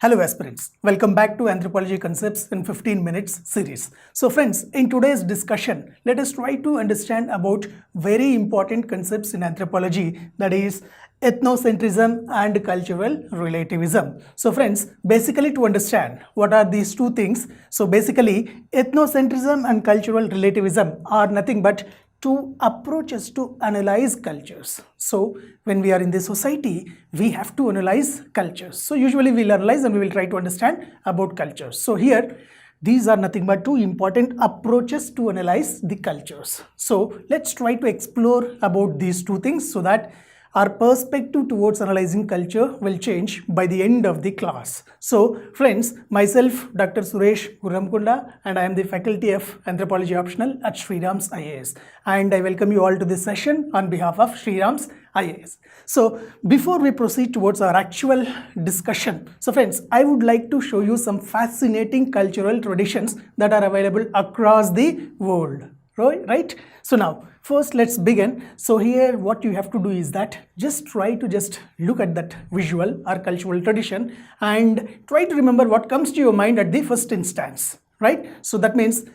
Hello aspirants, welcome back to Anthropology Concepts in 15 Minutes series. So friends, in today's discussion, let us try to understand about very important concepts in anthropology, that is ethnocentrism and cultural relativism. So friends, basically to understand what are these two things, so basically ethnocentrism and cultural relativism are nothing but two approaches to analyze cultures. So when we are in the society, we have to analyze cultures. So usually we'll analyze and we will try to understand about cultures. So here, these are nothing but two important approaches to analyze the cultures. So let's try to explore about these two things so that our perspective towards analyzing culture will change by the end of the class. So friends, myself Dr. Suresh Guramkunda, and I am the faculty of Anthropology Optional at SRIRAM's IAS, and I welcome you all to this session on behalf of SRIRAM's IAS. So before we proceed towards our actual discussion, so friends, I would like to show you some fascinating cultural traditions that are available across the world. Right? So now first let's begin. So here what you have to do is that try to look at that visual or cultural tradition and try to remember what comes to your mind at the first instance, right? So that means,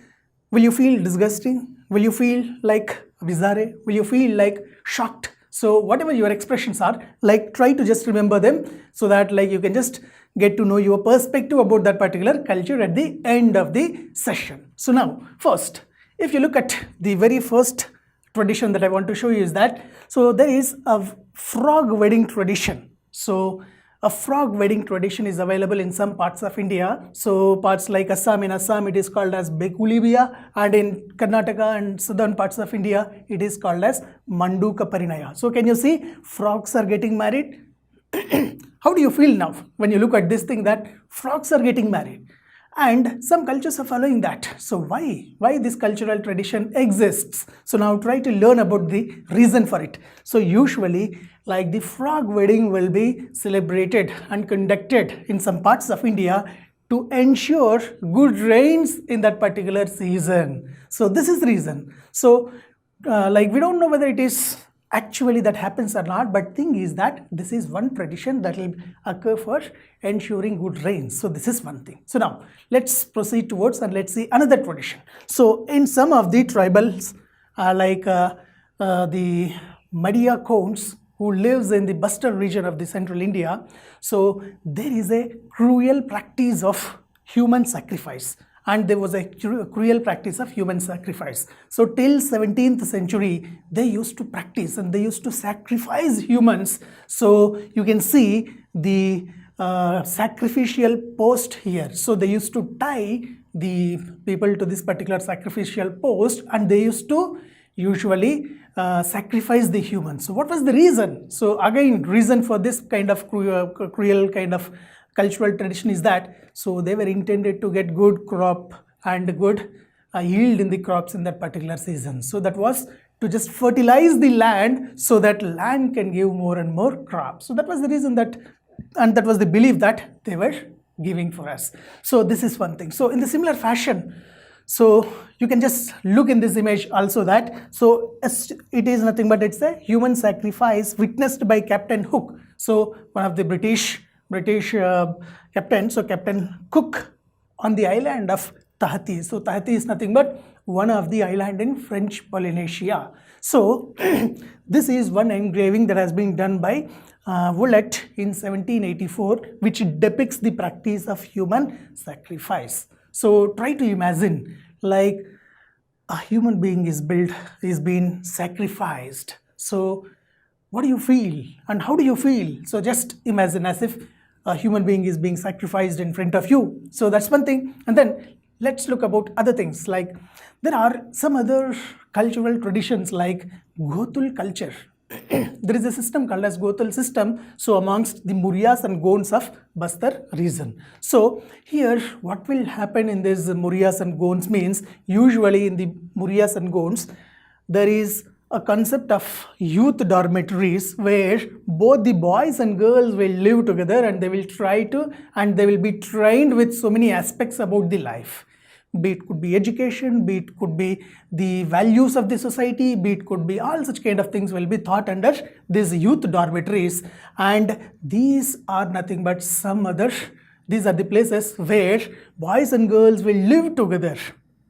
will you feel disgusting? Will you feel like bizarre? Will you feel like shocked? So whatever your expressions are, like try to just remember them so that like you can just get to know your perspective about that particular culture at the end of the session. So now first, if you look at the very first tradition that I want to show you is that, so there is a frog wedding tradition. So a frog wedding tradition is available in some parts of India. So parts like Assam, in Assam it is called as Bekulibia, and in Karnataka and southern parts of India it is called as Manduka Parinaya. So can you see frogs are getting married? How do you feel now when you look at this thing that frogs are getting married? And some cultures are following that. So why this cultural tradition exists? So now try to learn about the reason for it. So usually like the frog wedding will be celebrated and conducted in some parts of India to ensure good rains in that particular season. So this is the reason. So like we don't know whether it is actually that happens or not, but thing is that this is one tradition that will occur for ensuring good rains. So this is one thing. So now let's proceed towards and let's see another tradition. So in some of the tribals like the Madia Counts who lives in the Buster region of the central India, so there is a cruel practice of human sacrifice. And there was a cruel practice of human sacrifice. So till 17th century, they used to practice and they used to sacrifice humans. So you can see the sacrificial post here. So they used to tie the people to this particular sacrificial post and they used to usually sacrifice the humans. So what was the reason? So again, reason for this kind of cruel kind of cultural tradition is that so they were intended to get good crop and good yield in the crops in that particular season. So that was to just fertilize the land so that land can give more and more crops. So that was the reason that, and that was the belief that they were giving for us. So this is one thing. So in the similar fashion, so you can just look in this image also that, so it is nothing but it's a human sacrifice witnessed by Captain Hook. So one of the British captain, so Captain Cook on the island of Tahiti. So Tahiti is nothing but one of the island in French Polynesia. So this is one engraving that has been done by Woollett in 1784, which depicts the practice of human sacrifice. So try to imagine like a human being is being sacrificed. So what do you feel and how do you feel? So just imagine as if a human being is being sacrificed in front of you. So that's one thing. And then let's look about other things, like there are some other cultural traditions like Gotul culture. There is a system called as Gotul system, so amongst the Muryas and Gonds of Bastar region. So here what will happen in this Muryas and Gonds means, usually in the Muryas and Gonds there is a concept of youth dormitories where both the boys and girls will live together and they will they will be trained with so many aspects about the life. Be it could be education, be it could be the values of the society, be it could be all such kind of things will be taught under these youth dormitories, and these are nothing but some other these are the places where boys and girls will live together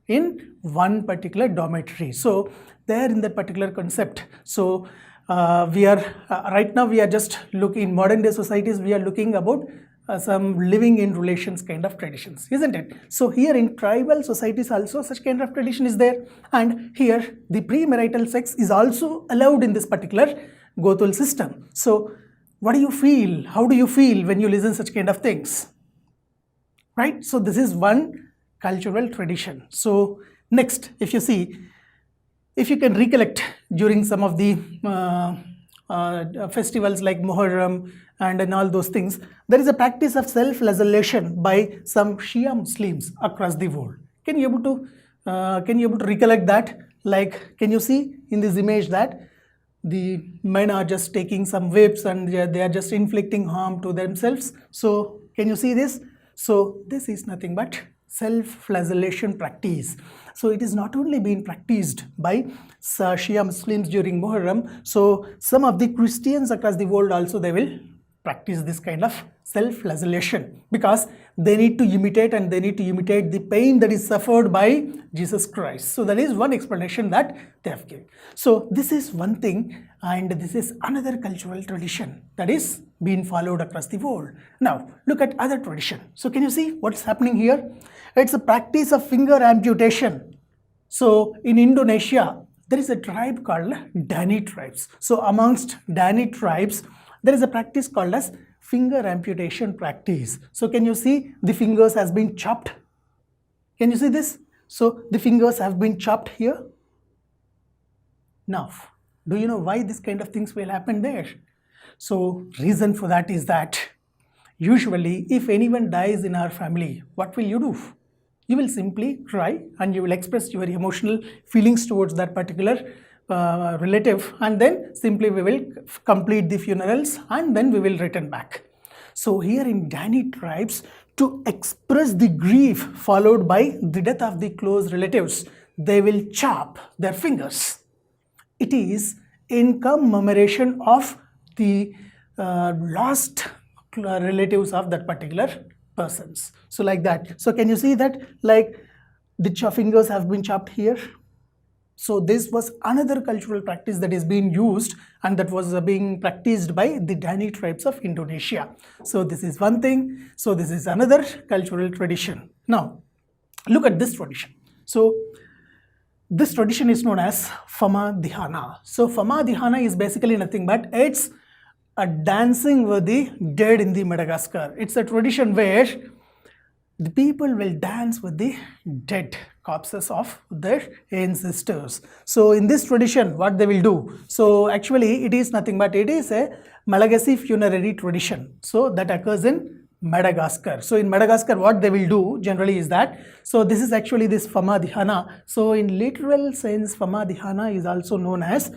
in one particular dormitory. So there in that particular concept, so right now we are just looking in modern day societies, we are looking about some living in relations kind of traditions, isn't it? So here in tribal societies also such kind of tradition is there, and here the premarital sex is also allowed in this particular Gothul system. So what do you feel? How do you feel when you listen such kind of things? Right? So this is one cultural tradition. So next, if you see, if you can recollect during some of the festivals like Muharram and all those things, there is a practice of self-flagellation by some Shia Muslims across the world. Can you able to recollect that? Like, can you see in this image that the men are just taking some whips and they are just inflicting harm to themselves? So can you see this? So this is nothing but self-flagellation practice. So it is not only being practiced by Shia Muslims during Muharram, so some of the Christians across the world also they will practice this kind of self-flagellation, because they need to imitate the pain that is suffered by Jesus Christ. So that is one explanation that they have given. So this is one thing, and this is another cultural tradition that is being followed across the world. Now look at other tradition. So can you see what's happening here? It's a practice of finger amputation. So in Indonesia, there is a tribe called Dani tribes. So amongst Dani tribes, there is a practice called as finger amputation practice. So can you see the fingers has been chopped? Can you see this? So the fingers have been chopped here. Now, do you know why this kind of things will happen there? So reason for that is that usually if anyone dies in our family, what will you do? You will simply cry and you will express your emotional feelings towards that particular relative, and then simply we will complete the funerals and then we will return back. So here in Dani tribes, to express the grief followed by the death of the close relatives, they will chop their fingers. It is in commemoration of the lost relatives of that particular persons. So like that. So can you see that, like the fingers have been chopped here? So this was another cultural practice that is being used, and that was being practiced by the Dani tribes of Indonesia. So this is one thing. So this is another cultural tradition. Now look at this tradition. So this tradition is known as Fama Dihana. So Fama Dihana is basically nothing but it's a dancing with the dead in the Madagascar. It's a tradition where the people will dance with the dead corpses of their ancestors. So in this tradition, what they will do? So actually it is nothing but it is a Malagasy funerary tradition. So that occurs in Madagascar. So in Madagascar, what they will do generally is that, so this is actually this Fama Dihana. So in literal sense, Fama Dihana is also known as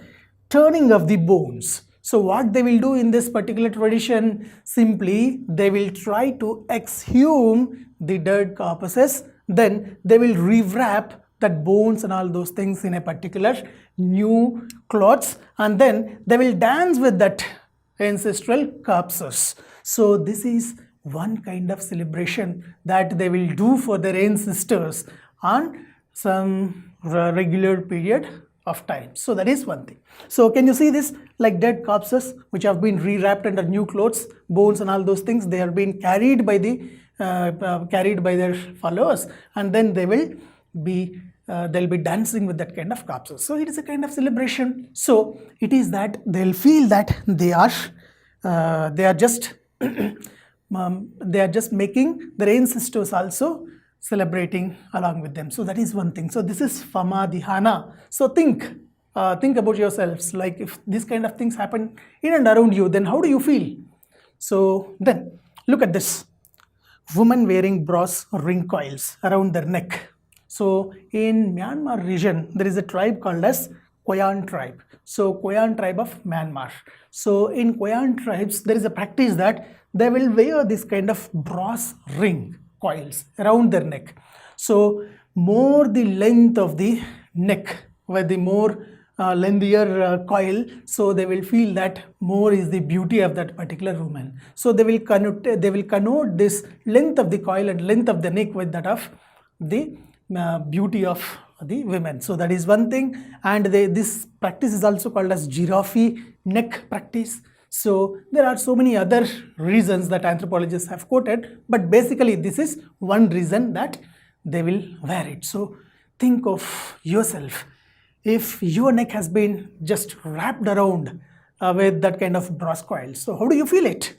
turning of the bones. So what they will do in this particular tradition, simply they will try to exhume the dead corpses, then they will rewrap that bones and all those things in a particular new clothes, and then they will dance with that ancestral corpses. So this is one kind of celebration that they will do for their ancestors on some regular period of time. So that is one thing. So can you see this, like dead corpses which have been rewrapped under new clothes, bones and all those things, they are being carried by the carried by their followers, and then they will be they'll be dancing with that kind of corpses. So it is a kind of celebration. So it is that they'll feel that they are just they are just making their ancestors also celebrating along with them. So that is one thing. So this is Fama Dihana. So think about yourselves, like if this kind of things happen in and around you, then how do you feel? So then look at this. Women wearing brass ring coils around their neck. So in Myanmar region, there is a tribe called as Koyan tribe. So Koyan tribe of Myanmar. So in Koyan tribes, there is a practice that they will wear this kind of brass ring coils around their neck. So more the length of the neck, where the more lengthier coil, so they will feel that more is the beauty of that particular woman. So they will connote this length of the coil and length of the neck with that of the beauty of the women. So that is one thing, and this practice is also called as giraffe neck practice. So there are so many other reasons that anthropologists have quoted, but basically this is one reason that they will wear it. So think of yourself, if your neck has been just wrapped around with that kind of brass coil, so how do you feel it?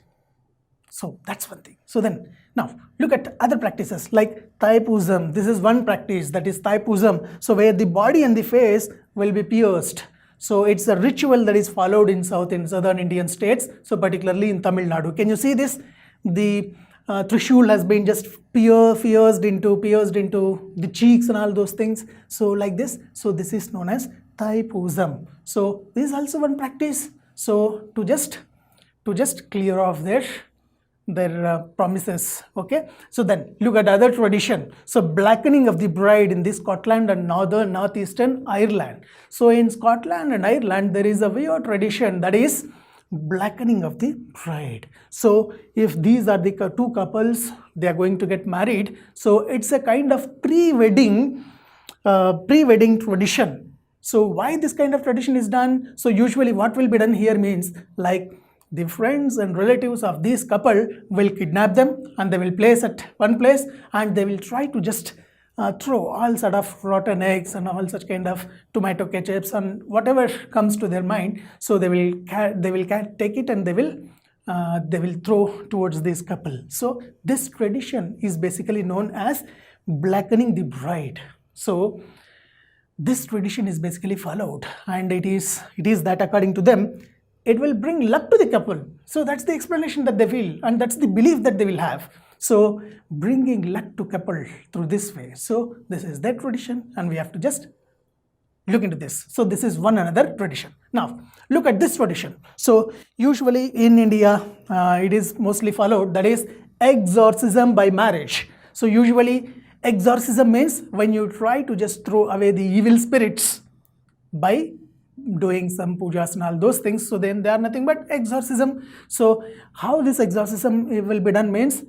So that's one thing. So then now look at other practices like thaipusam. This is one practice, that is thaipusam. So where the body and the face will be pierced. So it's a ritual that is followed in southern Indian states, so particularly in Tamil Nadu. Can you see this? The trishul has been just pierced into the cheeks and all those things. So like this. So this is known as thaipusam. So this is also one practice. So to just clear off their promises. Okay, so then look at other tradition. So blackening of the bride in the Scotland and northeastern Ireland. So in Scotland and Ireland there is a weird tradition, that is blackening of the bride. So if these are the two couples, they are going to get married, so it's a kind of pre-wedding tradition. So why this kind of tradition is done? So usually what will be done here means, like, the friends and relatives of this couple will kidnap them and they will place at one place, and they will try to just throw all sort of rotten eggs and all such kind of tomato ketchups and whatever comes to their mind. So they will take it and they will throw towards this couple. So this tradition is basically known as blackening the bride. So this tradition is basically followed, and it is that according to them, it will bring luck to the couple. So that's the explanation that they feel, and that's the belief that they will have. So bringing luck to couple through this way. So this is their tradition, and we have to just look into this. So this is one another tradition. Now look at this tradition. So usually in India, it is mostly followed, that is exorcism by marriage. So usually exorcism means when you try to just throw away the evil spirits by doing some pujas and all those things. So then they are nothing but exorcism. So how this exorcism will be done means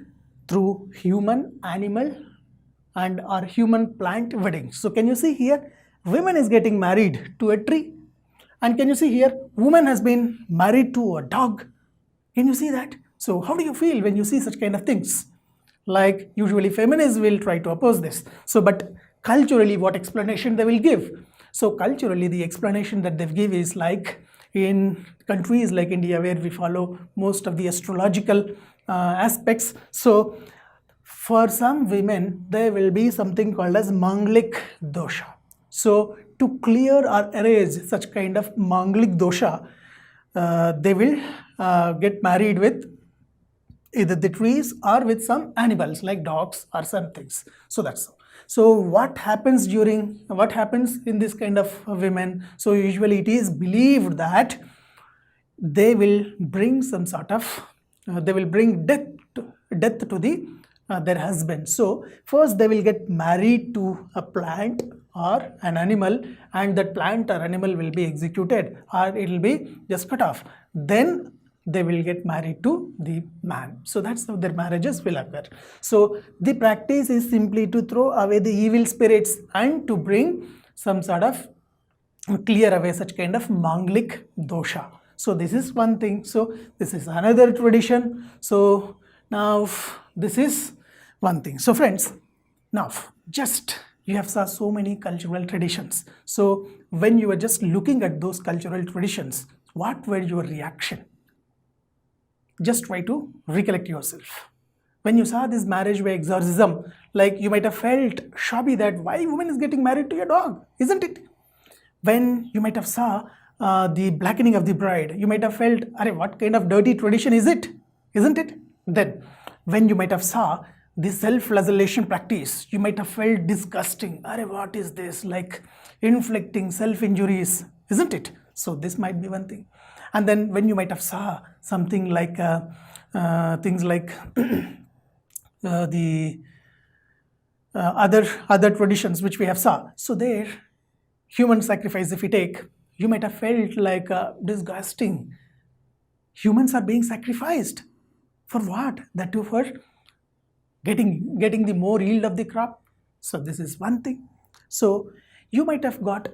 through human, animal and or human plant weddings. So can you see here, woman is getting married to a tree, and can you see here, woman has been married to a dog. Can you see that? So how do you feel when you see such kind of things? Like usually feminists will try to oppose this. So but culturally what explanation they will give? So culturally the explanation that they give is like in countries like India, where we follow most of the astrological aspects. So for some women there will be something called as Manglik dosha. So to clear or erase such kind of Manglik dosha, they will get married with either the trees or with some animals like dogs or some things. So that's all. So what happens in this kind of women? So usually it is believed that they will bring some sort of they will bring death to the their husband. So first they will get married to a plant or an animal, and that plant or animal will be executed or it will be just cut off. Then they will get married to the man. So that's how their marriages will occur. So the practice is simply to throw away the evil spirits and to bring some sort of clear away such kind of Manglik dosha. So this is one thing. So this is another tradition. So now this is one thing. So friends, now just you have saw so many cultural traditions. So when you were just looking at those cultural traditions, what were your reaction? Just try to recollect yourself. When you saw this marriage by exorcism, like you might have felt shabby that why woman is getting married to your dog, isn't it? When you might have saw the blackening of the bride, you might have felt, Arey, what kind of dirty tradition is it? Isn't it? Then when you might have saw the self-flagellation practice, you might have felt disgusting. Arey, what is this? Like inflicting self-injuries, isn't it? So this might be one thing. And then when you might have saw something like things like the other traditions which we have saw. So there, human sacrifice, if we take, you might have felt like disgusting. Humans are being sacrificed. For what? That too for getting the more yield of the crop. So this is one thing. So you might have got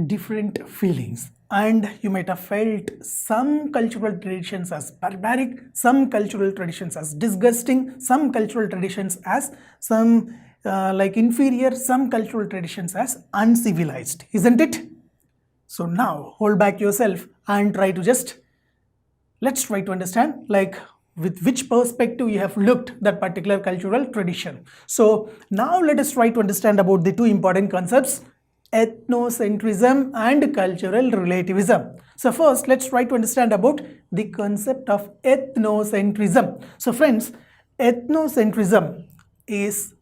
different feelings, and you might have felt some cultural traditions as barbaric, some cultural traditions as disgusting, some cultural traditions as some like inferior, some cultural traditions as uncivilized, isn't it? So now hold back yourself and let's try to understand like with which perspective you have looked that particular cultural tradition. So now let us try to understand about the two important concepts, ethnocentrism and cultural relativism. So first let's try to understand about the concept of ethnocentrism. So friends, ethnocentrism is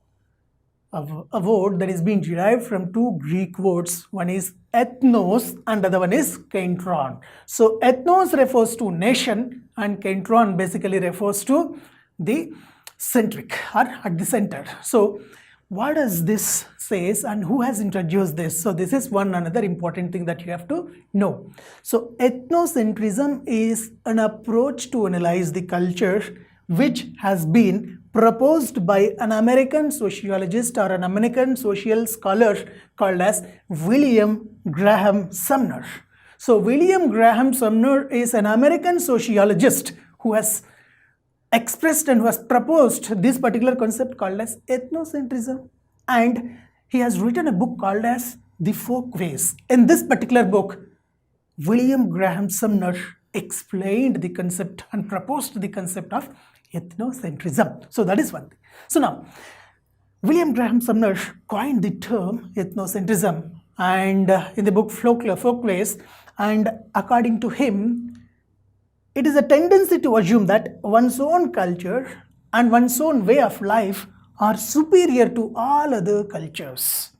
a word that is being derived from two Greek words. One is ethnos and the other one is kentron. So ethnos refers to nation and kentron basically refers to the centric or at the center. So what does this says and who has introduced this? So this is one another important thing that you have to know. So ethnocentrism is an approach to analyze the culture which has been proposed by an American sociologist or an American social scholar called as William Graham Sumner. So William Graham Sumner is an American sociologist who has expressed and who has proposed this particular concept called as ethnocentrism, and he has written a book called as The Folkways. In this particular book, William Graham Sumner explained the concept and proposed the concept of ethnocentrism. So that is one thing. So now, William Graham Sumner coined the term ethnocentrism and in the book Folkways, and according to him, it is a tendency to assume that one's own culture and one's own way of life are superior to all other cultures.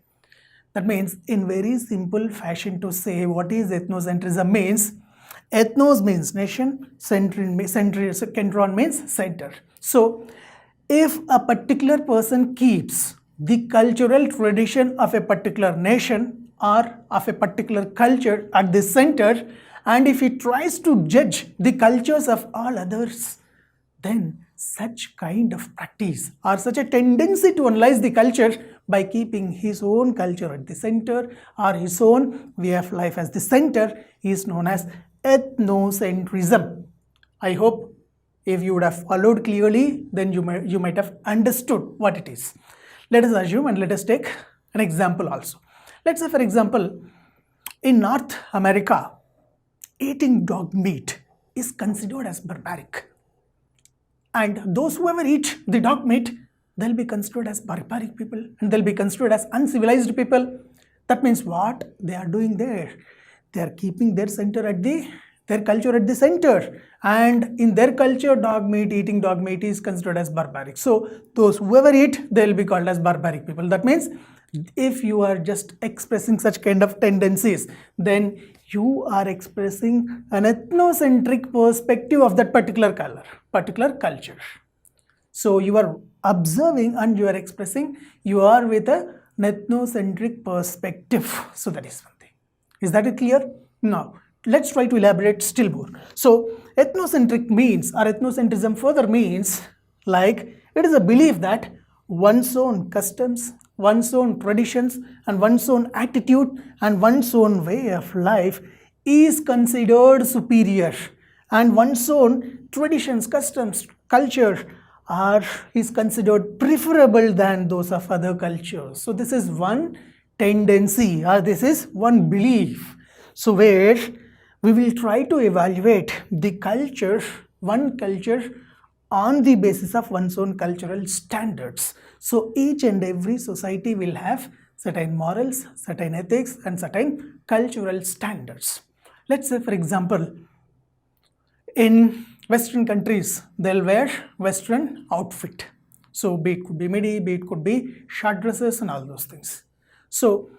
That means in very simple fashion to say what is ethnocentrism means, ethnos means nation, kentron means center. So if a particular person keeps the cultural tradition of a particular nation or of a particular culture at the center, and if he tries to judge the cultures of all others, then such kind of practice or such a tendency to analyze the culture by keeping his own culture at the center or his own way of life as the center is known as ethnocentrism. I hope if you would have followed clearly, then you might have understood what it is. Let us assume and let us take an example also. Let's say for example, in North America, eating dog meat is considered as barbaric, and those who ever eat the dog meat, they'll be considered as barbaric people and they'll be considered as uncivilized people. That means what they are doing there, they are keeping their culture at the center, and in their culture eating dog meat is considered as barbaric. So those who ever eat, they'll be called as barbaric people. That means if you are just expressing such kind of tendencies, then you are expressing an ethnocentric perspective of that particular culture. So you are observing and you are expressing, you are with an ethnocentric perspective. So that is one thing. Is that it clear? Now let's try to elaborate still more. So ethnocentric means, or ethnocentrism further means, like it is a belief that one's own customs, one's own traditions and one's own attitude and one's own way of life is considered superior, and one's own traditions, customs, culture is considered preferable than those of other cultures. So this is one tendency or this is one belief. So where we will try to evaluate the culture, one culture on the basis of one's own cultural standards. So each and every society will have certain morals, certain ethics and certain cultural standards. Let's say for example, in Western countries, they'll wear Western outfit. So be it could be midi, be it could be short dresses and all those things. So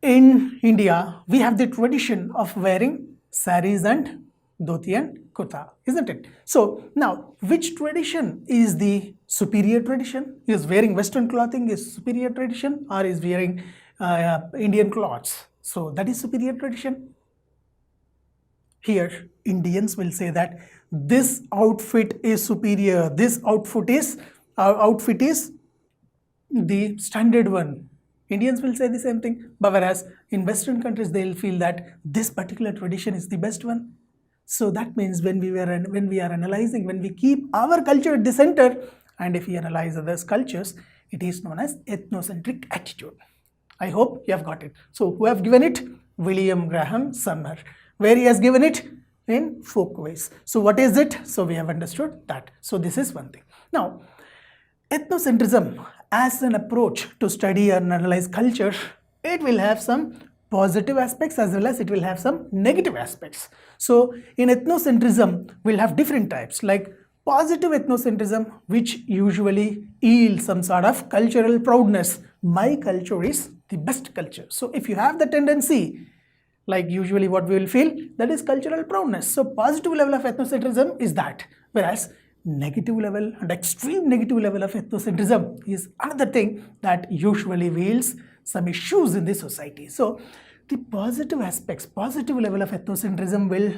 in India, we have the tradition of wearing saris and dhoti and kurta, isn't it? So now, which tradition is the superior tradition? Is wearing Western clothing is superior tradition, or is wearing Indian clothes? So that is superior tradition. here Indians will say that this outfit is superior, this outfit is the standard one. Indians will say the same thing, but whereas in Western countries they'll feel that this particular tradition is the best one. So that means when we are analyzing, when we keep our culture at the center, and if we analyze others' cultures, it is known as ethnocentric attitude. I hope you have got it. So who have given it? William Graham Sumner. Where he has given it? In Folkways. So what is it? So we have understood that. So this is one thing. Now, ethnocentrism as an approach to study and analyze culture, it will have some positive aspects as well as it will have some negative aspects. So in ethnocentrism, we'll have different types, like positive ethnocentrism, which usually yields some sort of cultural proudness. My culture is the best culture. So if you have the tendency, like usually what we will feel, that is cultural proudness. So positive level of ethnocentrism is that, whereas negative level and extreme negative level of ethnocentrism is another thing that usually wields some issues in the society. So the positive aspects, positive level of ethnocentrism will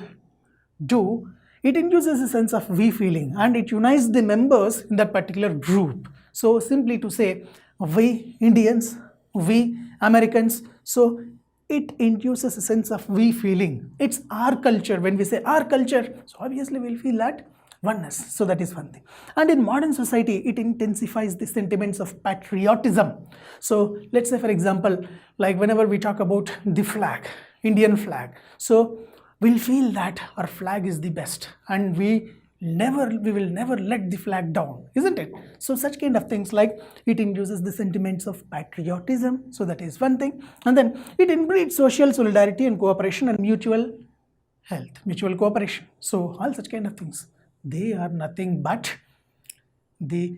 do, it induces a sense of we feeling and it unites the members in that particular group. So simply to say, we Indians, we Americans, so it induces a sense of we feeling. It's our culture. When we say our culture, so obviously we'll feel that oneness. So that is one thing. And in modern society, it intensifies the sentiments of patriotism. So let's say, for example, like whenever we talk about the flag, Indian flag, so we'll feel that our flag is the best and we will never let the flag down, isn't it? So such kind of things, like it induces the sentiments of patriotism. So that is one thing. And then it inbreeds social solidarity and cooperation and mutual health, mutual cooperation. So all such kind of things, they are nothing but the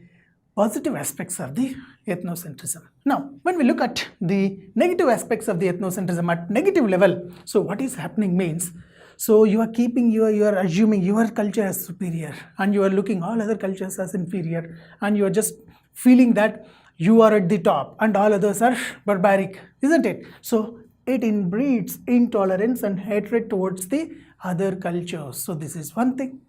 positive aspects of the ethnocentrism. Now, when we look at the negative aspects of the ethnocentrism at negative level, so what is happening means, so you are keeping you are assuming your culture as superior and you are looking all other cultures as inferior and you are just feeling that you are at the top and all others are barbaric, isn't it? So it inbreeds intolerance and hatred towards the other cultures. So this is one thing.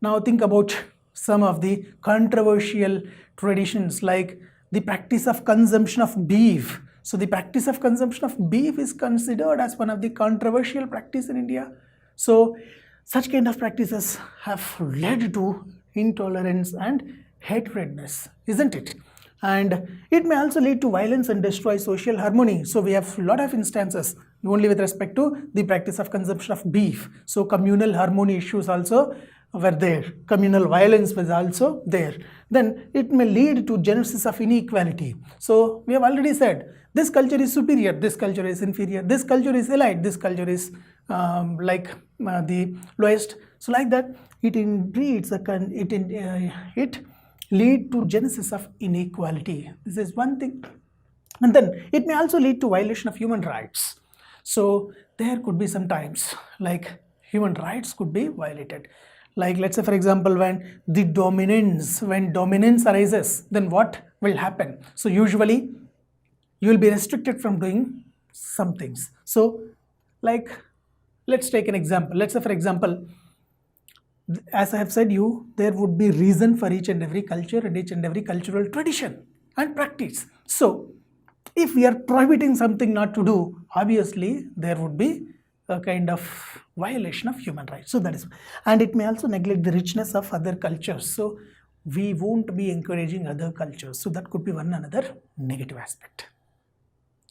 Now think about some of the controversial traditions, like the practice of consumption of beef. So the practice of consumption of beef is considered as one of the controversial practice in India. So such kind of practices have led to intolerance and hatredness, isn't it? And it may also lead to violence and destroy social harmony. So we have a lot of instances only with respect to the practice of consumption of beef. So communal harmony issues also were there. Communal violence was also there. Then it may lead to genesis of inequality. So we have already said this culture is superior, this culture is inferior, this culture is elite, this culture is the lowest. So like that, it inbreeds it lead to genesis of inequality. This is one thing. And then it may also lead to violation of human rights. So there could be some times like human rights could be violated. Like let's say, for example, when dominance arises, then what will happen? So usually you will be restricted from doing some things. So like let's take an example. Let's say, for example, as I have said there would be reason for each and every culture and each and every cultural tradition and practice. So if we are prohibiting something not to do, obviously there would be a kind of violation of human rights. So that is, and it may also neglect the richness of other cultures. So we won't be encouraging other cultures. So that could be one another negative aspect.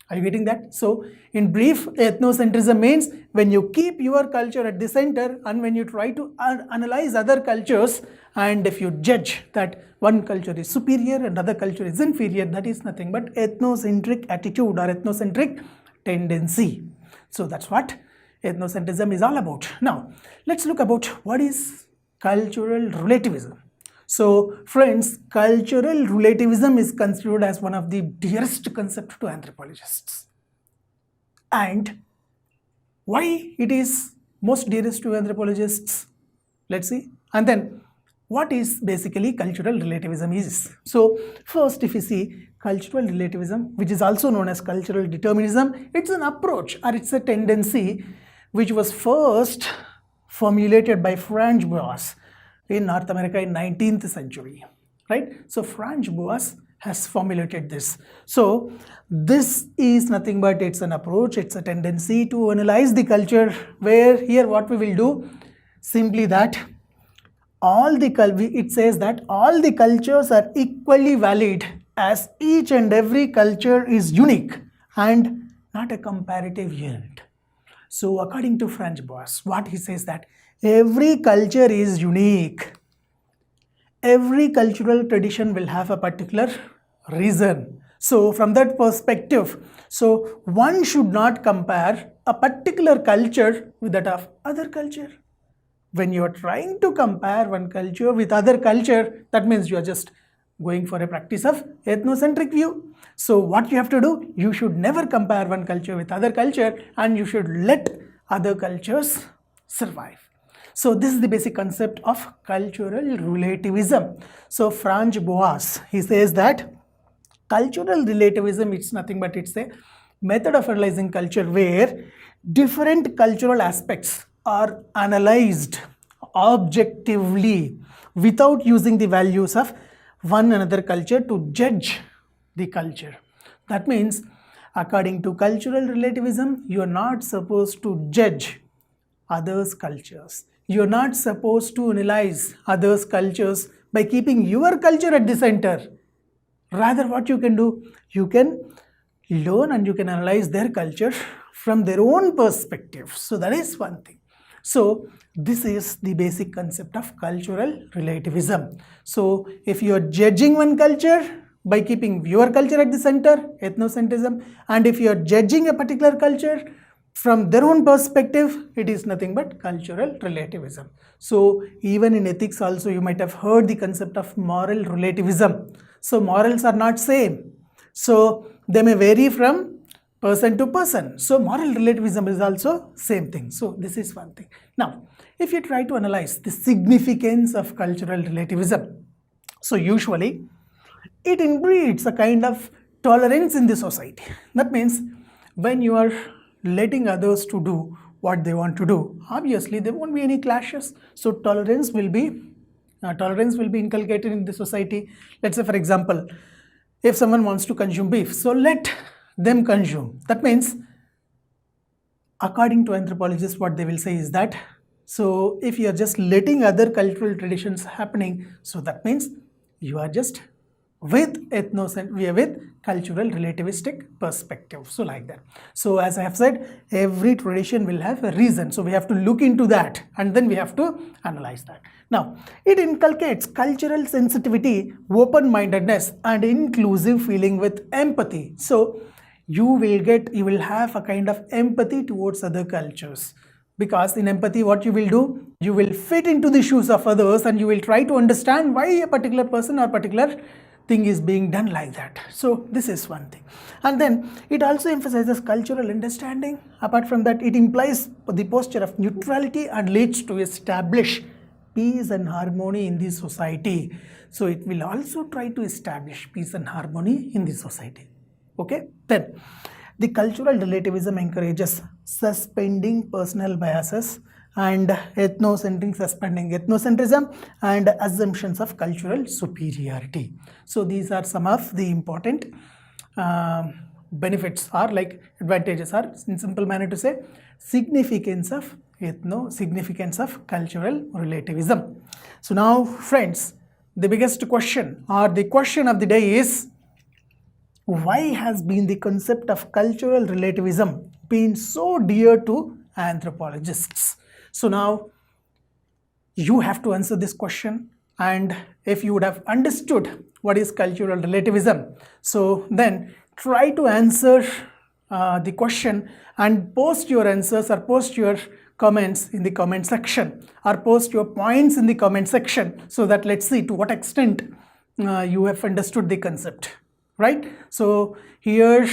Are you getting that? So in brief, ethnocentrism means when you keep your culture at the center and when you try to analyze other cultures, and if you judge that one culture is superior and other culture is inferior, that is nothing but ethnocentric attitude or ethnocentric tendency. So that's what ethnocentrism is all about. Now let's look about what is cultural relativism. So friends, cultural relativism is considered as one of the dearest concepts to anthropologists. And why it is most dearest to anthropologists? Let's see. And then what is basically cultural relativism is. So first, if you see cultural relativism, which is also known as cultural determinism, it's an approach or it's a tendency which was first formulated by French Boas in North America in 19th century, right? So French Boas has formulated this. So this is nothing but it's an approach, it's a tendency to analyze the culture, where here what we will do, simply that it says that all the cultures are equally valid, as each and every culture is unique and not a comparative unit. So according to French Boas, what he says that every culture is unique. Every cultural tradition will have a particular reason. So from that perspective, so one should not compare a particular culture with that of other culture. When you are trying to compare one culture with other culture, that means you are just going for a practice of ethnocentric view. So what you have to do, you should never compare one culture with other culture, and you should let other cultures survive. So this is the basic concept of cultural relativism. So French Boas, he says that cultural relativism, it's nothing but it's a method of analyzing culture where different cultural aspects are analyzed objectively without using the values of one another culture to judge the culture. That means, according to cultural relativism, you are not supposed to judge others' cultures. You are not supposed to analyze others' cultures by keeping your culture at the center. Rather, what you can do, you can learn and you can analyze their culture from their own perspective. So that is one thing. So this is the basic concept of cultural relativism. So if you are judging one culture by keeping your culture at the center, ethnocentrism, and if you are judging a particular culture from their own perspective, it is nothing but cultural relativism. So even in ethics also, you might have heard the concept of moral relativism. So morals are not same. So they may vary from person to person. So moral relativism is also same thing. So this is one thing. Now, if you try to analyze the significance of cultural relativism, so usually it inbreeds a kind of tolerance in the society. That means when you are letting others to do what they want to do, obviously there won't be any clashes. So tolerance will be inculcated in the society. Let's say, for example, if someone wants to consume beef, so let them consume. That means, according to anthropologists, what they will say is that, so if you are just letting other cultural traditions happening, so that means you are just with we are with cultural relativistic perspective. So like that. So as I have said, every tradition will have a reason. So we have to look into that and then we have to analyze that. Now, it inculcates cultural sensitivity, open-mindedness and inclusive feeling with empathy. So you will have a kind of empathy towards other cultures. Because in empathy, what you will do, you will fit into the shoes of others and you will try to understand why a particular person or particular thing is being done like that. So this is one thing. And then it also emphasizes cultural understanding. Apart from that, it implies the posture of neutrality and leads to establish peace and harmony in the society. So it will also try to establish peace and harmony in the society. Okay, then the cultural relativism encourages suspending personal biases and suspending ethnocentrism and assumptions of cultural superiority. So these are some of the important benefits or like advantages, or in simple manner to say, significance of cultural relativism. So now friends, the biggest question or the question of the day is, why has been the concept of cultural relativism been so dear to anthropologists? So now you have to answer this question, and if you would have understood what is cultural relativism, so then try to answer the question and post your answers or post your comments in the comment section or post your points in the comment section, so that let's see to what extent you have understood the concept, right? So here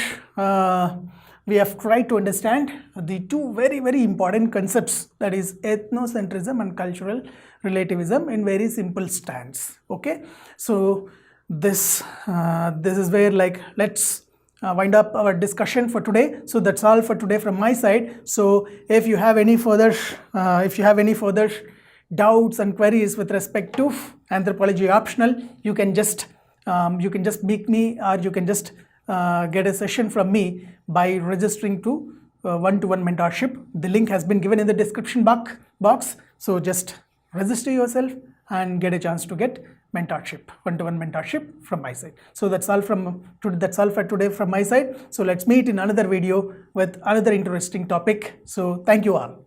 we have tried to understand the two very important concepts, that is ethnocentrism and cultural relativism, in very simple stance. Okay, so this is where, like, let's wind up our discussion for today. So that's all for today from my side. So if you have any further doubts and queries with respect to anthropology optional, you can just meet me, or you can just get a session from me by registering to one-to-one mentorship. The link has been given in the description box. So just register yourself and get a chance to get mentorship, one-to-one mentorship from my side. So that's all for today from my side. So let's meet in another video with another interesting topic. So thank you all.